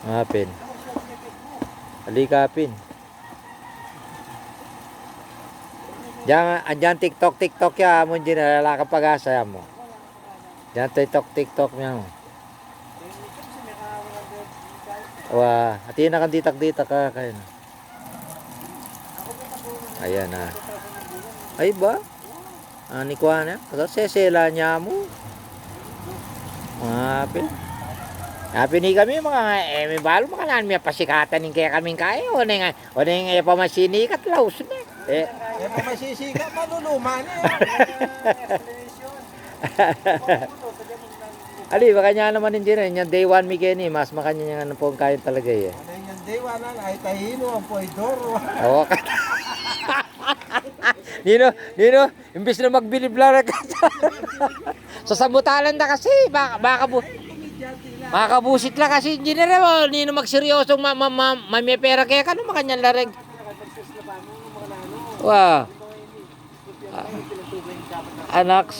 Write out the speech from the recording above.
Apin. Halika, Pin. Diyan TikTok ya mo din lalaka pag-asa mo. Diyan TikTok niya mo. Wah, hati na kan ditak-ditak ka kayo. Ayan na. Ay ba? Ani ko na. Kasi sesela niya mo. Apin. Apin ni kami mga may balo makanan may pasikatan ning kaya kaming kayo. O ning pamasini kat laos na. Masisika, maluluma na Ali, baka niya naman din dyan. Yung day 1 Miguel mas makanya niya ano po ang kain talaga eh. ano yung day 1 na, ay tahino ang poidoro. Oo ka. Nino, imbis na magbilib lang ka. Sasamutalan na kasi, makabusit lang kasi engineer mo. Nino magseryosong may pera kaya ka naman kanyang lareg. Wow. Anak